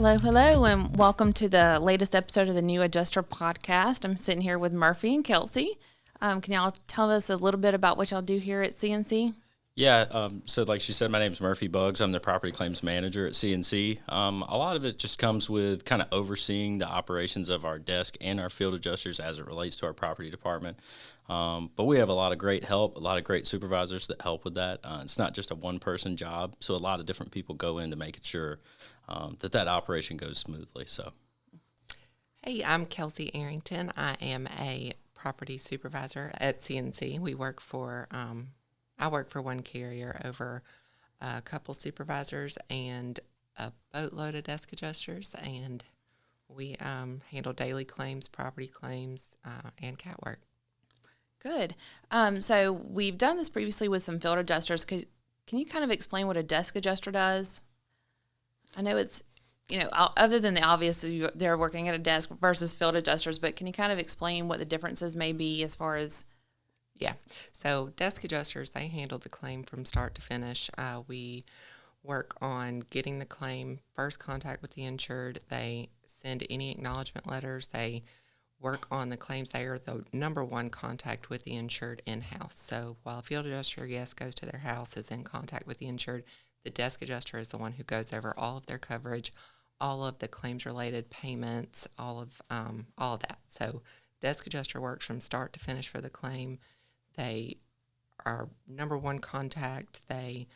Hello, and welcome to the latest episode of the New Adjuster podcast. I'm sitting here with Murphy and Kelsey. Can y'all tell us a little bit about what y'all do here at CNC? Yeah, so like she said, my name's Murphy Buggs. I'm the property claims manager at CNC. A lot of it just comes with kind of overseeing the operations of our desk and our field adjusters as it relates to our property department. But we have a lot of great help, a lot of great supervisors that help with that. It's not just a one-person job, so a lot of different people go into making sure that operation goes smoothly. So, hey, I'm Kelsey Arrington. I am a property supervisor at CNC. I work for one carrier over a couple supervisors and a boatload of desk adjusters, and we handle daily claims, property claims, and cat work. Good. So we've done this previously with some field adjusters. Can you kind of explain what a desk adjuster does? I know it's, other than the obvious, they're working at a desk versus field adjusters, but can you kind of explain what the differences may be as far as? Yeah. So desk adjusters, they handle the claim from start to finish. We work on getting the claim, first contact with the insured. They send any acknowledgement letters. They work on the claims. They are the number one contact with the insured in-house. So while a field adjuster, yes, goes to their house, is in contact with the insured, the desk adjuster is the one who goes over all of their coverage, all of the claims-related payments, all of that. So desk adjuster works from start to finish for the claim. They are number one contact. They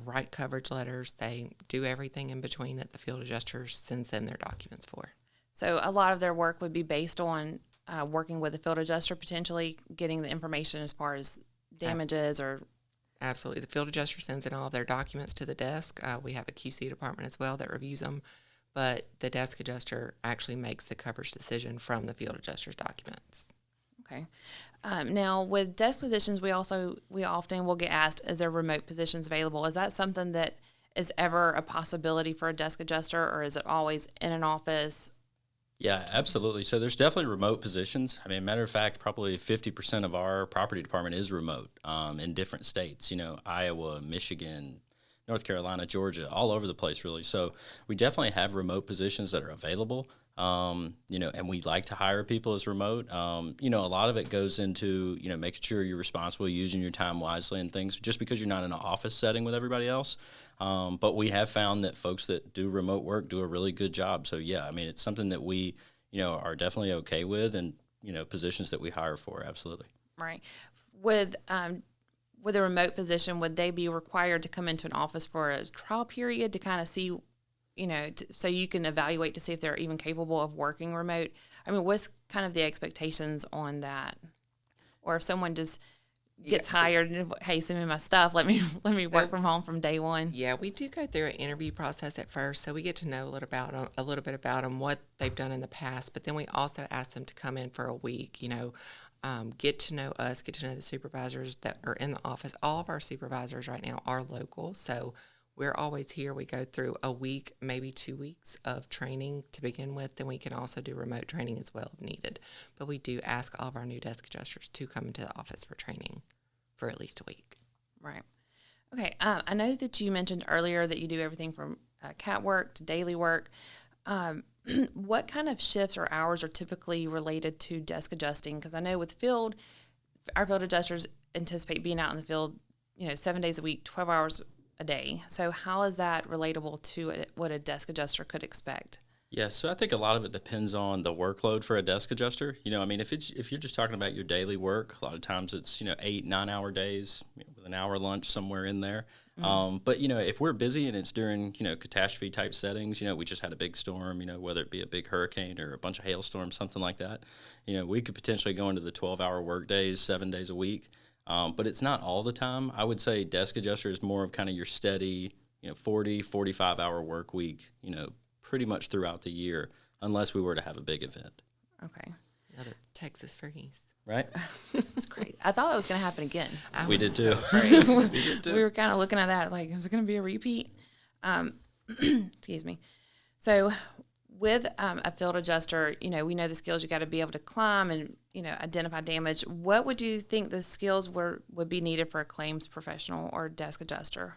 write coverage letters. They do everything in between that the field adjuster sends them their documents for. So a lot of their work would be based on working with a field adjuster, potentially getting the information as far as damages or... Absolutely. The field adjuster sends in all of their documents to the desk. We have a QC department as well that reviews them, but the desk adjuster actually makes the coverage decision from the field adjuster's documents. Okay. Now, with desk positions, we often will get asked, is there remote positions available? Is that something that is ever a possibility for a desk adjuster, or is it always in an office? yeah, absolutely. So there's definitely remote positions. I mean, matter of fact, probably 50% of our property department is remote in different states, Iowa, Michigan, North Carolina, Georgia, all over the place, really. So we definitely have remote positions that are available, and we like to hire people as remote. A lot of it goes into, making sure you're responsible, using your time wisely and things, just because you're not in an office setting with everybody else. But we have found that folks that do remote work do a really good job. So, yeah, I mean, it's something that we, are definitely okay with and, positions that we hire for, absolutely. Right. With a remote position, would they be required to come into an office for a trial period to kind of see, so you can evaluate to see if they're even capable of working remote? I mean, what's kind of the expectations on that? Or if someone just gets hired and, hey, send me my stuff, let me work from home from day one. Yeah, we do go through an interview process at first, so we get to know a little bit about them, what they've done in the past. But then we also ask them to come in for a week, get to know us, get to know the supervisors that are in the office. All of our supervisors right now are local, so we're always here. We go through a week, maybe 2 weeks of training to begin with. Then we can also do remote training as well if needed. But we do ask all of our new desk adjusters to come into the office for training for at least a week. Right. Okay. I know that you mentioned earlier that you do everything from cat work to daily work. What kind of shifts or hours are typically related to desk adjusting? Because I know with our field adjusters anticipate being out in the field, 7 days a week, 12 hours a day. So how is that relatable to what a desk adjuster could expect? Yeah, so I think a lot of it depends on the workload for a desk adjuster. If you're just talking about your daily work, a lot of times it's 8-9 hour days with an hour lunch somewhere in there. Mm-hmm. But if we're busy and it's during catastrophe type settings, we just had a big storm, whether it be a big hurricane or a bunch of hailstorms, something like that. We could potentially go into the 12-hour work days, 7 days a week. But it's not all the time. I would say desk adjuster is more of kind of your steady, 40, 45-hour work week, pretty much throughout the year, unless we were to have a big event. Okay. Another Texas freeze. Right? That's great. I thought that was going to happen again. We did too. We were kind of looking at that like, is it going to be a repeat? Excuse me. So with a field adjuster, we know the skills you got to be able to climb and, identify damage. What would you think the skills would be needed for a claims professional or desk adjuster?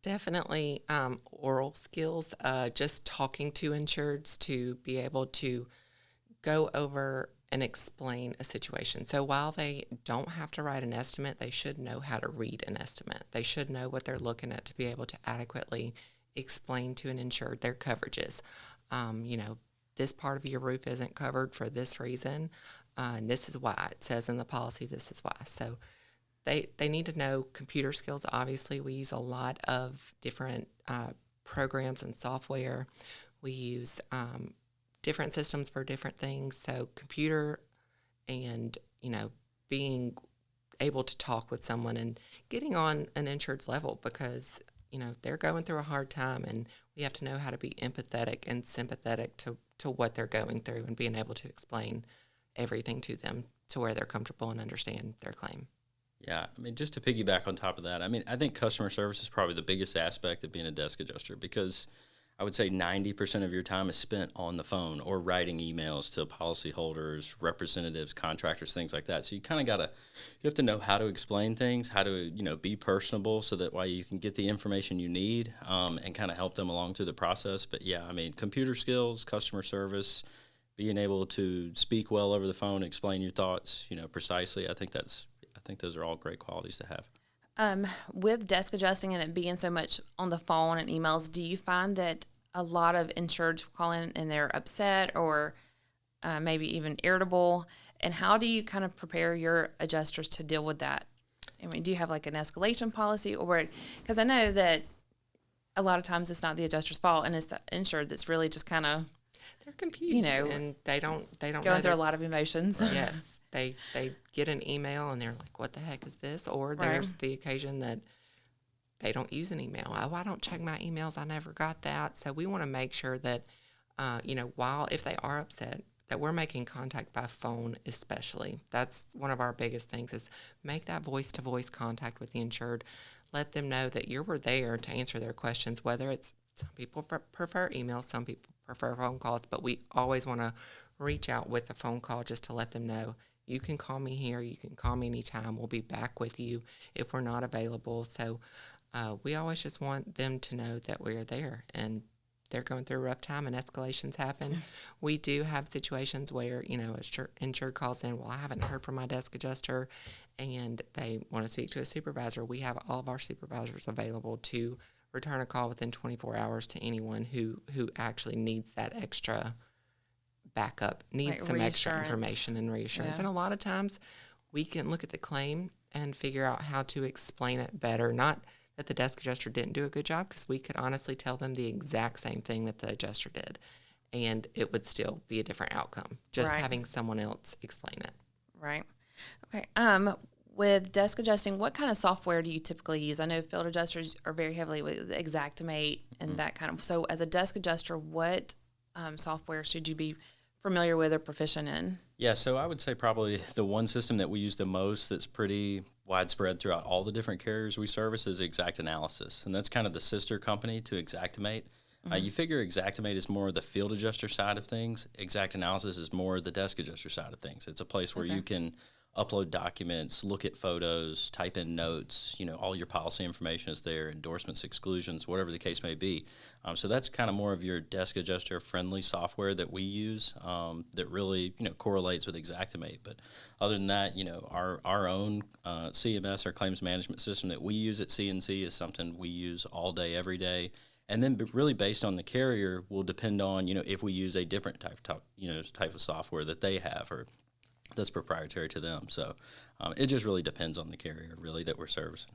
Definitely oral skills, just talking to insureds to be able to go over and explain a situation. So while they don't have to write an estimate, they should know how to read an estimate. They should know what they're looking at to be able to adequately explain to an insured their coverages. This part of your roof isn't covered for this reason, and this is why. It says in the policy, this is why. So they need to know computer skills. Obviously, we use a lot of different programs and software. We use different systems for different things. So computer and, being able to talk with someone and getting on an insured's level because, they're going through a hard time and we have to know how to be empathetic and sympathetic to what they're going through and being able to explain everything to them to where they're comfortable and understand their claim. Yeah, I mean, just to piggyback on top of that, I mean, I think customer service is probably the biggest aspect of being a desk adjuster because I would say 90% of your time is spent on the phone or writing emails to policyholders, representatives, contractors, things like that. So you kind of you have to know how to explain things, how to, be personable so that way you can get the information you need and kind of help them along through the process. But yeah, I mean, computer skills, customer service, being able to speak well over the phone, explain your thoughts, precisely. I think those are all great qualities to have. With desk adjusting and it being so much on the phone and emails, do you find that a lot of insureds call in and they're upset or maybe even irritable? And how do you kind of prepare your adjusters to deal with that? I mean, do you have like an escalation policy or, because I know that a lot of times it's not the adjuster's fault and it's the insured that's really just kind of, they're confused and they don't going through a lot of emotions. Yes. They get an email and they're like, what the heck is this? Or there's the occasion that they don't use an email. Oh, I don't check my emails. I never got that. So we want to make sure that, while if they are upset, that we're making contact by phone especially. That's one of our biggest things is make that voice-to-voice contact with the insured. Let them know that you were there to answer their questions, whether it's some people prefer emails, some people prefer phone calls, but we always want to reach out with a phone call just to let them know you can call me here, you can call me anytime. We'll be back with you if we're not available. So we always just want them to know that we're there and they're going through a rough time and escalations happen. We do have situations where, an insured calls in, well, I haven't heard from my desk adjuster and they want to speak to a supervisor. We have all of our supervisors available to return a call within 24 hours to anyone who actually needs that extra backup, needs like some extra information and reassurance. Yeah. And a lot of times we can look at the claim and figure out how to explain it better. Not that the desk adjuster didn't do a good job, because we could honestly tell them the exact same thing that the adjuster did, and it would still be a different outcome, just having someone else explain it. Right. Okay. With desk adjusting, what kind of software do you typically use? I know field adjusters are very heavily with Xactimate and that kind of. So as a desk adjuster, what software should you be familiar with or proficient in? Yeah, so I would say probably the one system that we use the most that's pretty widespread throughout all the different carriers we service is Xactanalysis, and that's kind of the sister company to Xactimate. You figure Xactimate is more the field adjuster side of things. Xactanalysis is more the desk adjuster side of things. It's a place where you can upload documents, look at photos, type in notes, all your policy information is there, endorsements, exclusions, whatever the case may be. So that's kind of more of your desk adjuster friendly software that we use that really, correlates with Xactimate. But other than that, our own CMS, our claims management system that we use at CNC is something we use all day, every day. And then really based on the carrier will depend on, if we use a different type of software that they have or that's proprietary to them. So it just really depends on the carrier, really, that we're servicing.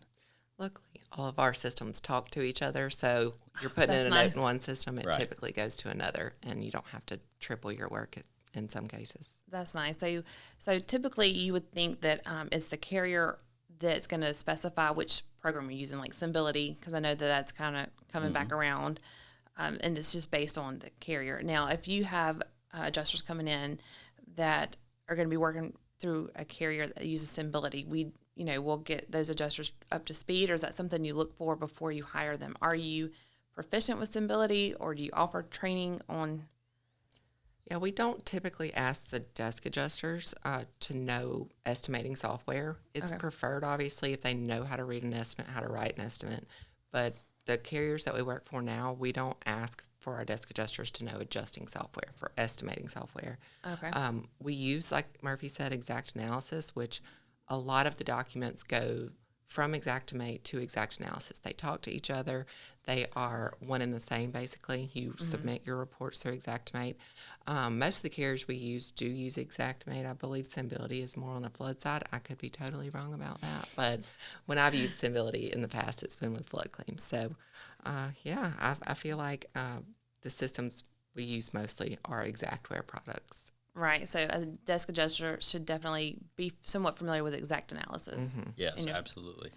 Luckily, all of our systems talk to each other, so you're putting in a note in one system, it typically goes to another, and you don't have to triple your work in some cases. That's nice. So typically you would think that it's the carrier that's going to specify which program you're using, like Symbility, because I know that's kind of coming back around, and it's just based on the carrier. Now, if you have adjusters coming in that are going to be working through a carrier that uses Symbility, we'll get those adjusters up to speed, or is that something you look for before you hire them? Are you proficient with Symbility, or do you offer training on? Yeah, we don't typically ask the desk adjusters to know estimating software. It's preferred, obviously, if they know how to read an estimate, how to write an estimate. But the carriers that we work for now, we don't ask for our desk adjusters to know adjusting software, for estimating software. Okay. We use, like Murphy said, Xactanalysis, which a lot of the documents go from Xactimate to Xactanalysis. They talk to each other. They are one and the same, basically. You submit your reports through Xactimate. Most of the carriers we use do use Xactimate. I believe Symbility is more on the flood side. I could be totally wrong about that. But when I've used Symbility in the past, it's been with flood claims. So, I feel like the systems we use mostly are Xactware products. Right. So a desk adjuster should definitely be somewhat familiar with Xactanalysis. Yes, absolutely.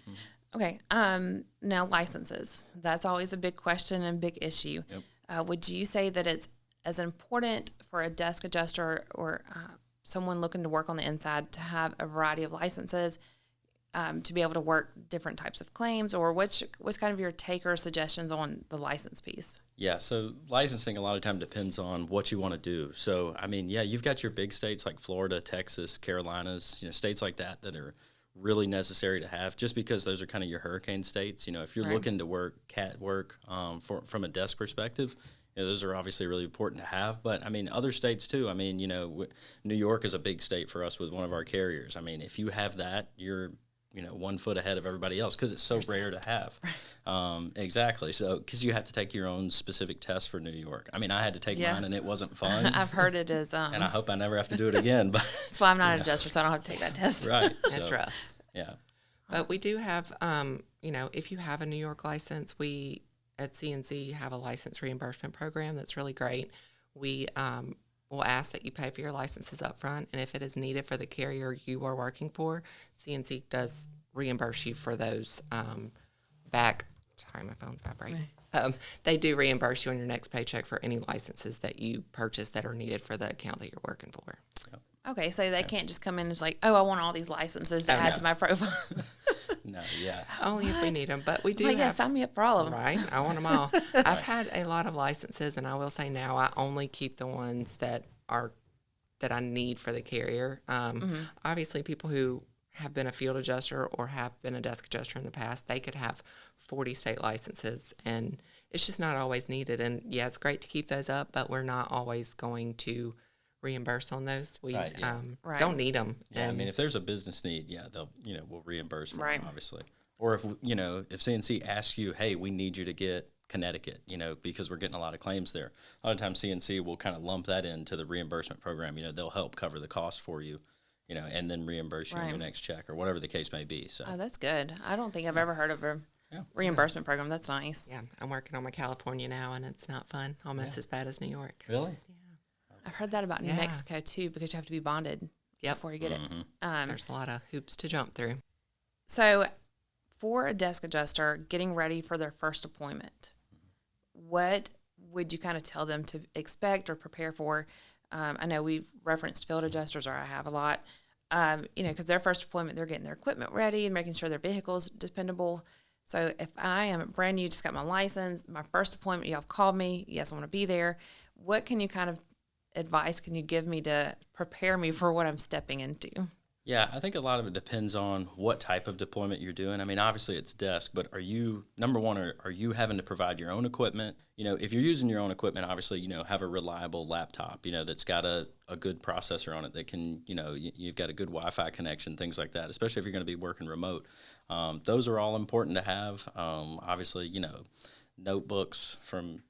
Okay. Now licenses. That's always a big question and big issue. Yep. Would you say that it's as important for a desk adjuster or someone looking to work on the inside to have a variety of licenses to be able to work different types of claims, or what's kind of your take or suggestions on the license piece? Yeah, so licensing a lot of time depends on what you want to do. So, I mean, yeah, you've got your big states like Florida, Texas, Carolinas, states like that are really necessary to have just because those are kind of your hurricane states. If you're looking to work CAT work from a desk perspective, those are obviously really important to have. But, I mean, other states too. I mean, New York is a big state for us with one of our carriers. I mean, if you have that, you're 1 foot ahead of everybody else because it's so rare to have. Exactly. So, because you have to take your own specific test for New York. I mean, I had to take mine and it wasn't fun. I've heard it is. And I hope I never have to do it again. But that's why I'm not an adjuster, so I don't have to take that test. Right. That's rough. Yeah. But we do have, if you have a New York license, we at CNC have a license reimbursement program that's really great. We will ask that you pay for your licenses up front, and if it is needed for the carrier you are working for, CNC does reimburse you for those back. Sorry, my phone's vibrating. They do reimburse you on your next paycheck for any licenses that you purchase that are needed for the account that you're working for. Okay, so they can't just come in and like, oh, I want all these licenses to add to my profile. No, yeah. Only if we need them, but we do yeah, sign me up for all of them. Right, I want them all. I've had a lot of licenses, and I will say now I only keep the ones that I need for the carrier. Obviously, people who have been a field adjuster or have been a desk adjuster in the past, they could have 40 state licenses, and it's just not always needed. And yeah, it's great to keep those up, but we're not always going to reimburse on those. We don't need them. Yeah, I mean, if there's a business need, we'll reimburse for them, obviously. Or if CNC asks you, hey, we need you to get Connecticut, because we're getting a lot of claims there. A lot of times CNC will kind of lump that into the reimbursement program. They'll help cover the cost for you, and then reimburse you on your next check or whatever the case may be. So. Oh, that's good. I don't think I've ever heard of a reimbursement program. That's nice. Yeah, I'm working on my California now, and it's not fun. Almost as bad as New York. Really? Yeah. I've heard that about New Mexico, too, because you have to be bonded before you get it. There's a lot of hoops to jump through. So for a desk adjuster getting ready for their first appointment, what would you kind of tell them to expect or prepare for? I know we've referenced field adjusters, or I have a lot, because their first appointment, they're getting their equipment ready and making sure their vehicle's dependable. So if I am brand new, just got my license, my first appointment, y'all have called me, yes, I want to be there. What can you kind of advice can you give me to prepare me for what I'm stepping into? Yeah, I think a lot of it depends on what type of deployment you're doing. I mean, obviously it's desk, but are you having to provide your own equipment? If you're using your own equipment, obviously, have a reliable laptop, that's got a good processor on it that can, you've got a good Wi-Fi connection, things like that, especially if you're going to be working remote. Those are all important to have. Obviously, notebooks from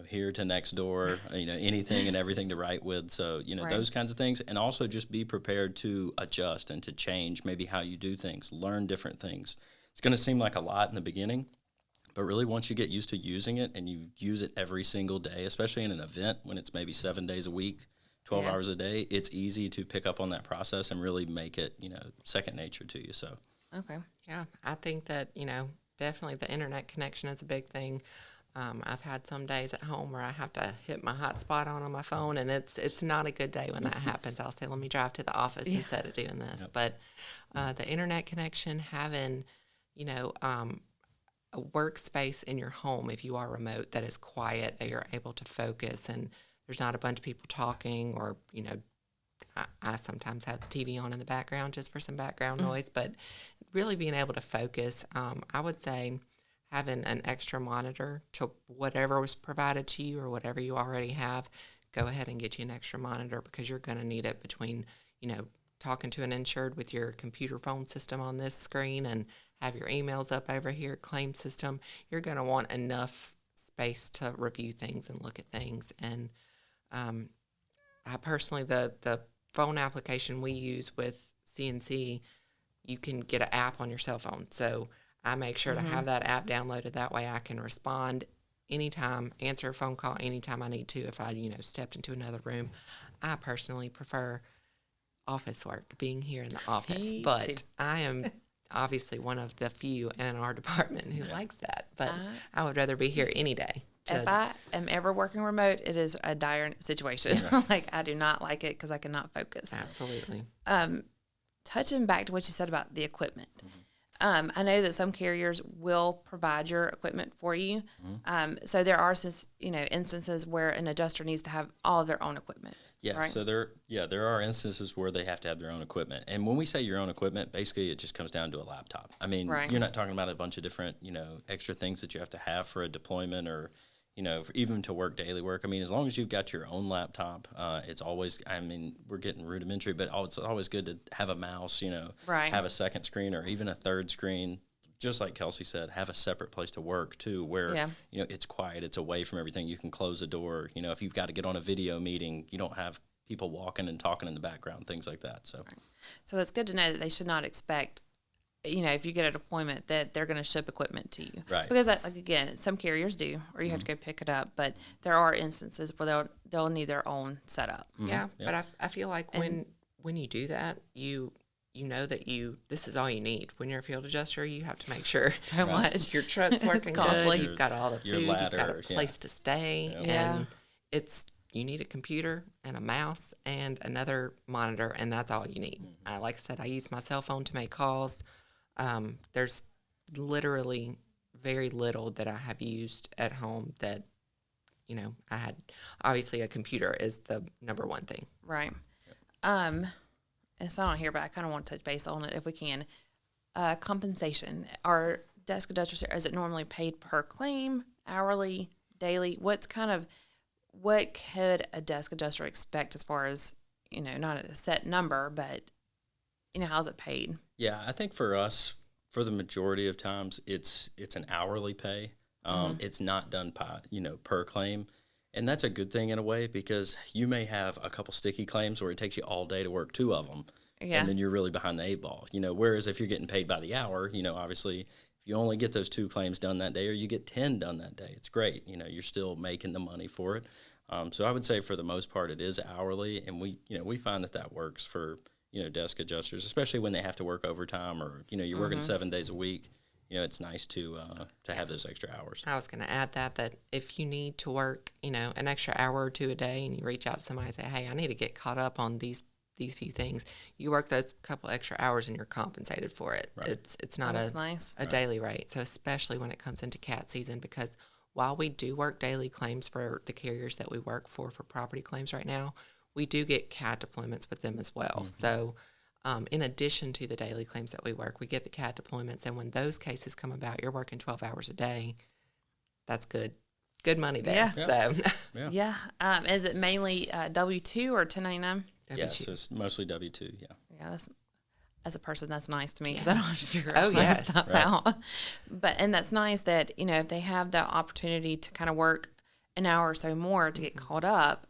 here to next door, anything and everything to write with. So, those kinds of things. And also just be prepared to adjust and to change maybe how you do things, learn different things. It's going to seem like a lot in the beginning, but really once you get used to using it and you use it every single day, especially in an event when it's maybe 7 days a week, 12 hours a day, it's easy to pick up on that process and really make it, second nature to you. So, okay. Yeah, I think that, definitely the internet connection is a big thing. I've had some days at home where I have to hit my hotspot on my phone, and it's not a good day when that happens. I'll say, let me drive to the office instead of doing this. Yep. But the internet connection, having, a workspace in your home if you are remote that is quiet, that you're able to focus, and there's not a bunch of people talking, or, I sometimes have the TV on in the background just for some background noise, but really being able to focus, I would say having an extra monitor to whatever was provided to you or whatever you already have, go ahead and get you an extra monitor because you're going to need it between, talking to an insured with your computer phone system on this screen and have your emails up over here, claim system. You're going to want enough space to review things and look at things. And I personally, the phone application we use with CNC, you can get an app on your cell phone. So I make sure to have that app downloaded. That way I can respond anytime, answer a phone call anytime I need to if I, stepped into another room. I personally prefer office work, being here in the office. But I am obviously one of the few in our department who likes that. But I would rather be here any day. If I am ever working remote, it is a dire situation. Yes. I do not like it because I cannot focus. Absolutely. Touching back to what you said about the equipment. I know that some carriers will provide your equipment for you. So there are instances where an adjuster needs to have all of their own equipment. Yeah, right? So there are instances where they have to have their own equipment. And when we say your own equipment, basically it just comes down to a laptop. I mean, you're not talking about a bunch of different, extra things that you have to have for a deployment or, even to work daily work. I mean, as long as you've got your own laptop, it's always, we're getting rudimentary, but it's always good to have a mouse, have a second screen or even a third screen. Just like Kelsey said, have a separate place to work too, where it's quiet, it's away from everything. You can close the door. If you've got to get on a video meeting, you don't have people walking and talking in the background, things like that. So that's good to know that they should not expect, if you get a deployment, that they're going to ship equipment to you, right? Because again, some carriers do, or you have to go pick it up. But there are instances where they'll need their own setup. Yeah, but I feel like when you do that, you know that this is all you need. When you're a field adjuster, you have to make sure so much your truck's working good. You've got all the food. Ladder, you've got a place to stay, and you need a computer and a mouse and another monitor, and that's all you need. Like I said, I use my cell phone to make calls. There's literally very little that I have used at home that, I had. Obviously, a computer is the number one thing. Right. It's not on here, but I kind of want to touch base on it if we can. Compensation. Are desk adjusters, is it normally paid per claim, hourly, daily? What could a desk adjuster expect as far as, not a set number, but, how's it paid? Yeah, I think for us, for the majority of times, it's an hourly pay. It's not done by, per claim. And that's a good thing in a way because you may have a couple sticky claims where it takes you all day to work 2 of them. Yeah. And then you're really behind the 8 ball. Whereas if you're getting paid by the hour, obviously if you only get those 2 claims done that day or you get 10 done that day, it's great. You're still making the money for it. So I would say for the most part it is hourly, and we find that works for, desk adjusters, especially when they have to work overtime or, you're working 7 days a week. It's nice to have those extra hours. I was going to add that if you need to work, an extra hour or 2 a day, and you reach out to somebody and say, hey, I need to get caught up on these few things, you work those couple extra hours and you're compensated for it. Right. It's not a daily rate. So especially when it comes into cat season, because while we do work daily claims for the carriers that we work for property claims right now, we do get cat deployments with them as well. So in addition to the daily claims that we work, we get the CAT deployments, and when those cases come about, you're working 12 hours a day. That's good money there. Yeah. So. Yeah. Is it mainly W-2 or 1099? Yeah, so it's mostly W-2, yeah. Yeah, as a person, that's nice to me because I don't have to figure out stuff out. And that's nice that, if they have the opportunity to kind of work an hour or so more to get caught up,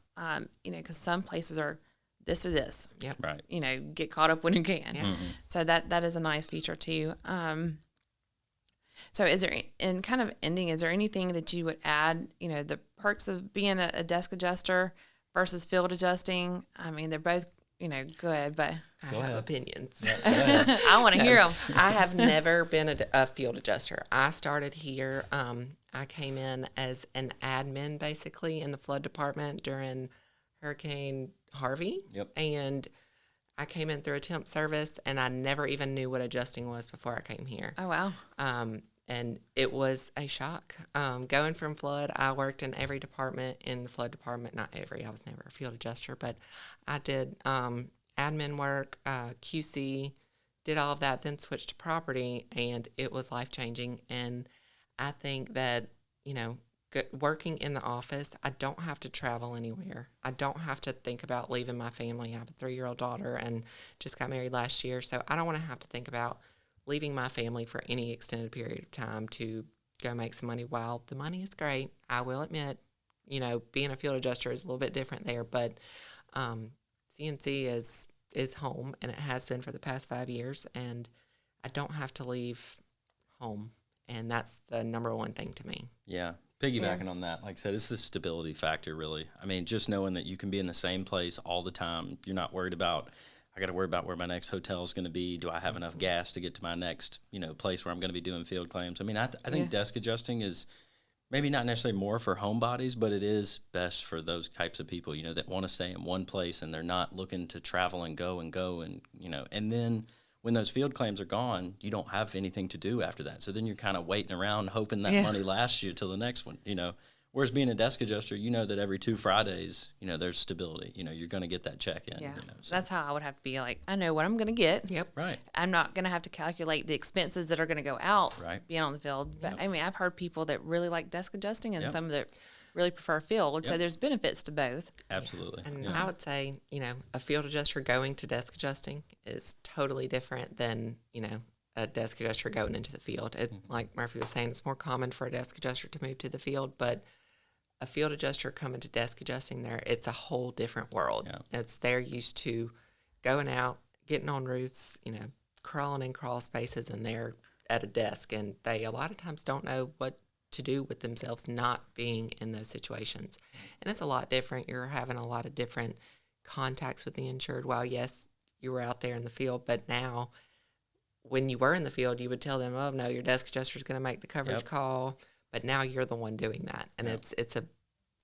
because some places are this or this. Yep. Right. Get caught up when you can. Yeah. So that is a nice feature too. So is there, in kind of ending, is there anything that you would add, the perks of being a desk adjuster versus field adjusting? I mean, they're both, good, but I have opinions. I want to hear them. I have never been a field adjuster. I started here. I came in as an admin basically in the flood department during Hurricane Harvey. Yep. And I came in through a temp service, and I never even knew what adjusting was before I came here. Oh, wow. And it was a shock. Going from flood, I worked in every department in the flood department. Not every, I was never a field adjuster, but I did admin work, QC, did all of that, then switched to property, and it was life-changing. And I think that, working in the office, I don't have to travel anywhere. I don't have to think about leaving my family. I have a 3-year-old daughter and just got married last year. So I don't want to have to think about leaving my family for any extended period of time to go make some money. While the money is great, I will admit, being a field adjuster is a little bit different there, but CNC is home, and it has been for the past 5 years, and I don't have to leave home, and that's the number one thing to me. Yeah. Piggybacking on that, like I said, it's the stability factor, really. I mean, just knowing that you can be in the same place all the time. You're not worried about, I got to worry about where my next hotel is going to be. Do I have enough gas to get to my next, place where I'm going to be doing field claims? I mean, I think desk adjusting is maybe not necessarily more for homebodies, but it is best for those types of people, that want to stay in one place and they're not looking to travel and go, and, and then when those field claims are gone, you don't have anything to do after that. So then you're kind of waiting around hoping that money lasts you till the next one, Whereas being a desk adjuster, that every 2 Fridays, there's stability. You're going to get that check in. Yeah, so. That's how I would have to be. Like, I know what I'm going to get. Yep. Right. I'm not going to have to calculate the expenses that are going to go out being on the field. But, I mean, I've heard people that really like desk adjusting and some that really prefer field. So there's benefits to both. Absolutely. And I would say, a field adjuster going to desk adjusting is totally different than, a desk adjuster going into the field. Like Murphy was saying, it's more common for a desk adjuster to move to the field, but a field adjuster coming to desk adjusting there, it's a whole different world. Yeah. They're used to going out, getting on roofs, crawling in crawl spaces, and they're at a desk, and they a lot of times don't know what to do with themselves not being in those situations. And it's a lot different. You're having a lot of different contacts with the insured. While, yes, you were out there in the field, but now when you were in the field, you would tell them, oh, no, your desk adjuster is going to make the coverage call. But now you're the one doing that. And it's a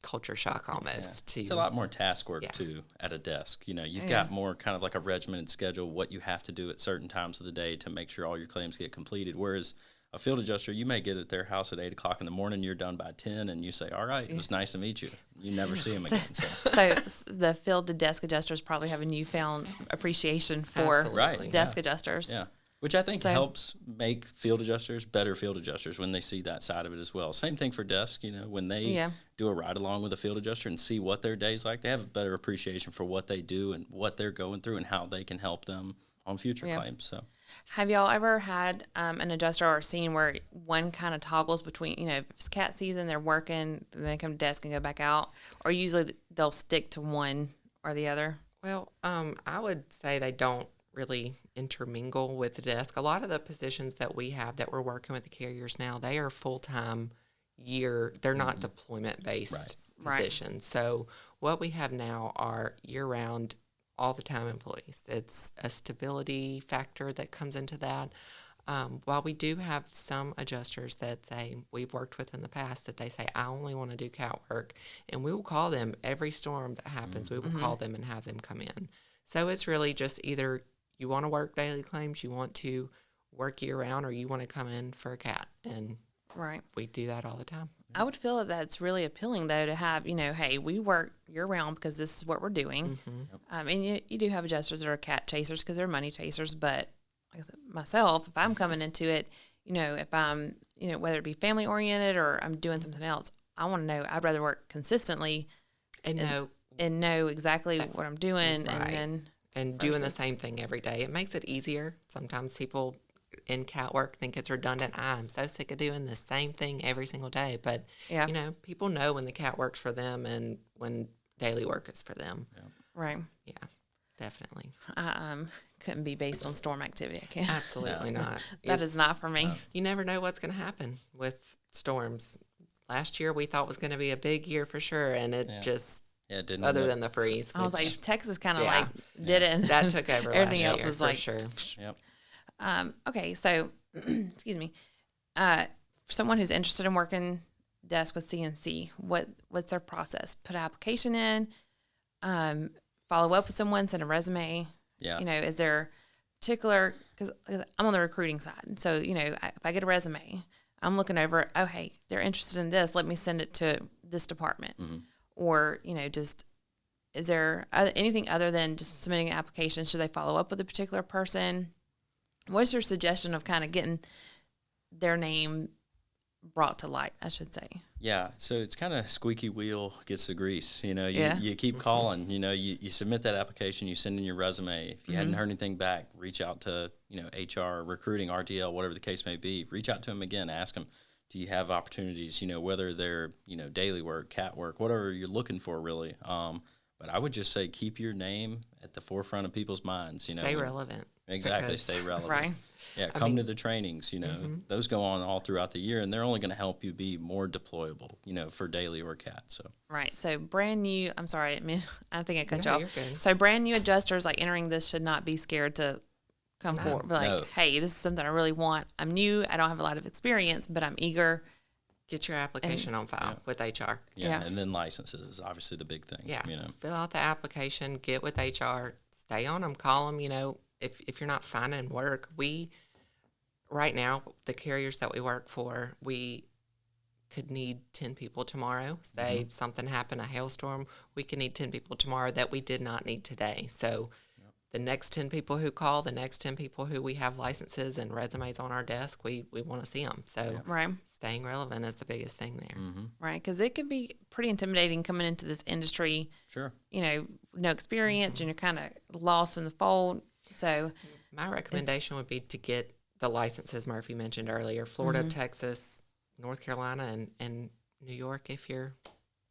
culture shock almost. It's a lot more task work, too, at a desk. You've got more kind of like a regimented schedule, what you have to do at certain times of the day to make sure all your claims get completed. Whereas a field adjuster, you may get at their house at 8 o'clock in the morning, you're done by 10, and you say, all right, it was nice to meet you. You never see them again. So the field to desk adjusters probably have a newfound appreciation for desk adjusters. Yeah. Which I think helps make field adjusters better field adjusters when they see that side of it as well. Same thing for desk, when they do a ride along with a field adjuster and see what their day's like, they have a better appreciation for what they do and what they're going through and how they can help them on future claims. So, have y'all ever had an adjuster or a scene where one kind of toggles between, if it's cat season, they're working, then they come to desk and go back out, or usually they'll stick to one or the other? Well, I would say they don't really intermingle with the desk. A lot of the positions that we have that we're working with the carriers now, they are full-time year. They're not deployment-based positions. So what we have now are year-round, all-the-time employees. It's a stability factor that comes into that. While we do have some adjusters that say, we've worked with in the past, that they say, I only want to do cat work, and we will call them every storm that happens. We will call them and have them come in. So it's really just either you want to work daily claims, you want to work year-round, or you want to come in for a cat, and we do that all the time. I would feel that that's really appealing, though, to have, hey, we work year-round because this is what we're doing. And you do have adjusters that are cat chasers because they're money chasers, but like I said, myself, if I'm coming into it, if I'm, whether it be family-oriented or I'm doing something else, I want to know, I'd rather work consistently and know exactly what I'm doing and doing the same thing every day. It makes it easier. Sometimes people in cat work think it's redundant. I'm so sick of doing the same thing every single day. But, people know when the cat works for them and when daily work is for them. Yeah. Right. Yeah, definitely. I couldn't be based on storm activity. I can't. Absolutely not. That is not for me. You never know what's going to happen with storms. Last year we thought was going to be a big year for sure, and it just... Yeah, it didn't. Other than the freeze. I was like, Texas kind of did it. That took over Everything last else year, was for like, sure. Yep. Okay, so, excuse me. For someone who's interested in working desk with CNC, what's their process? Put an application in, follow up with someone, send a resume. Yeah. Is there particular, because I'm on the recruiting side. So, if I get a resume, I'm looking over, oh, hey, they're interested in this. Let me send it to this department. Mm-hmm. Or, just, is there anything other than just submitting an application? Should they follow up with a particular person? What's your suggestion of kind of getting their name brought to light, I should say? Yeah, so it's kind of squeaky wheel gets the grease. You know, Yeah. you keep calling. You know, you submit that application, you send in your resume. If you hadn't heard anything back, reach out to, you know, HR, recruiting, RTL, whatever the case may be. Reach out to them again. Ask them, do you have opportunities? You know, whether they're, you know, daily work, cat work, whatever you're looking for, really. But I would just say keep your name at the forefront of people's minds. You know, Stay relevant. Exactly, stay relevant. Right. Yeah, come to the trainings, you know. Those go on all throughout the year, and they're only going to help you be more deployable, you know, for daily or cat. So Right. So brand new, I'm sorry, I think I cut you No, off. you're good. So brand new adjusters like entering this should not be scared to come forward. Be like, No. hey, this is something I really want. I'm new. I don't have a lot of experience, but I'm eager. Get your application on file with HR. Yeah. and then licenses is obviously the big thing. Yeah. You know. Fill out the application, get with HR, stay on them, call them. You know, if you're not finding work, right now, the carriers that we work for, we could need 10 people tomorrow. Say something happened, a hailstorm, we could need 10 people tomorrow that we did not need today. So the next 10 people who call, the next 10 people who we have licenses and resumes on our desk, we want to see them. So Right. staying relevant is the biggest thing there. Right. Because it can be pretty intimidating coming into this industry, Sure. you know, no experience and you're kind of lost in the fold. So, My recommendation would be to get the licenses Murphy mentioned earlier, Florida, Texas, North Carolina, and New York if you're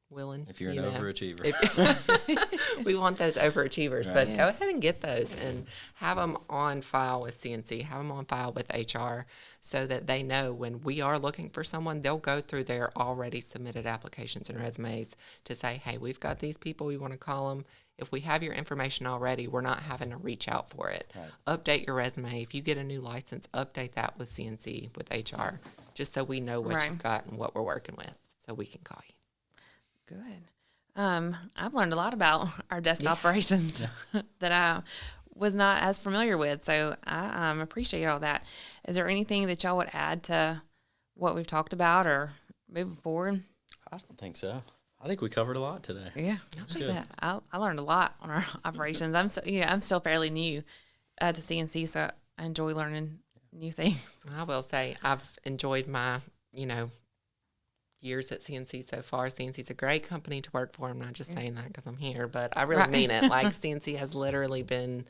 willing. If you're an you know. overaachiever. We want those overachievers, Right. but go Yes. ahead and get those and have them on file with CNC, have them on file with HR so that they know when we are looking for someone, they'll go through their already submitted applications and resumes to say, hey, we've got these people, we want to call them. If we have your information already, we're not having to reach out for it. Right. Update your resume. If you get a new license, update that with CNC, with HR, just so we know what Right. you've got and what we're working with so we can call you. good. I've learned a lot about our desk operations that I was not as familiar with. So I appreciate all that. Is there anything that y'all would add to what we've talked about or moving forward? I don't think so. I think we covered a lot today. Yeah, That's good. I learned a lot on our operations. I'm still fairly new to CNC, so I enjoy learning new things. I will say I've enjoyed my, years at CNC so far. CNC is a great company to work for. I'm not just saying that because I'm here, but I really Right. mean it. Like CNC has literally been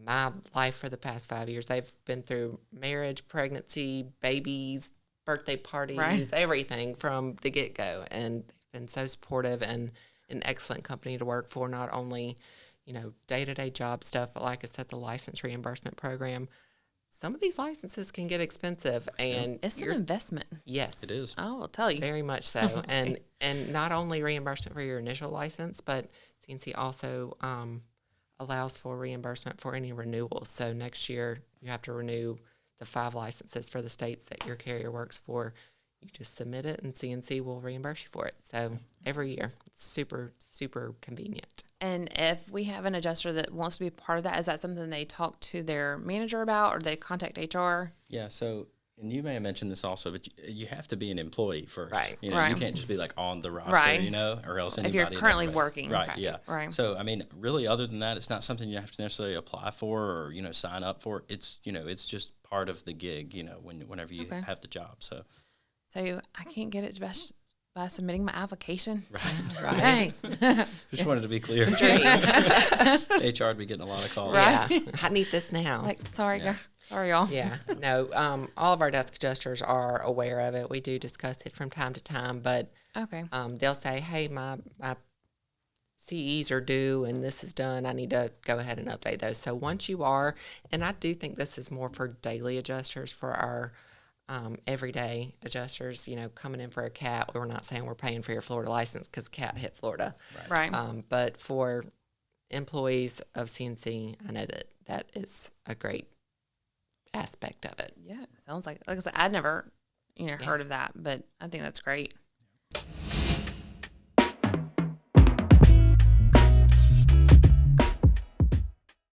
my life for the past 5 years. They've been through marriage, pregnancy, babies, birthday parties, Right. everything from the get-go. And they've been so supportive and an excellent company to work for, not only, day-to-day job stuff, but like I said, the license reimbursement program. Some of these licenses can get expensive, and It's an investment. yes, It is. I will tell you. very much so. And not only reimbursement for your initial license, but CNC also allows for reimbursement for any renewals. So next year you have to renew the 5 licenses for the states that your carrier works for. You just submit it, and CNC will reimburse you for it. So every year, it's super, super convenient. And if we have an adjuster that wants to be part of that, is that something they talk to their manager about or they contact HR? Yeah. So, and you may have mentioned this also, but you have to be an employee first. Right. You know, Right. you can't just be like on the roster, Right. or else If anybody. you're that currently way. working. Right. Okay. Yeah. Right. So, I mean, really, other than that, it's not something you have to necessarily apply for or, sign up for. It's, it's just part of the gig, whenever you Okay. have the job. So, I can't get it just by submitting my application. Right. Dang. just wanted to be clear. Dream. HR would be getting a lot of calls. Right. Yeah. I need this now. Like, sorry, Yeah. sorry, y'all. Yeah, no, all of our desk adjusters are aware of it. We do discuss it from time to time, but Okay. they'll say, hey, my CEs are due and this is done. I need to go ahead and update those. So once you are, and I do think this is more for daily adjusters, for our everyday adjusters, coming in for a cat. We're not saying we're paying for your Florida license because cat hit Florida. Right. But for employees of CNC, I know that is a great aspect of it. Yeah. Sounds like I said, I'd never, heard of that, but I think that's great.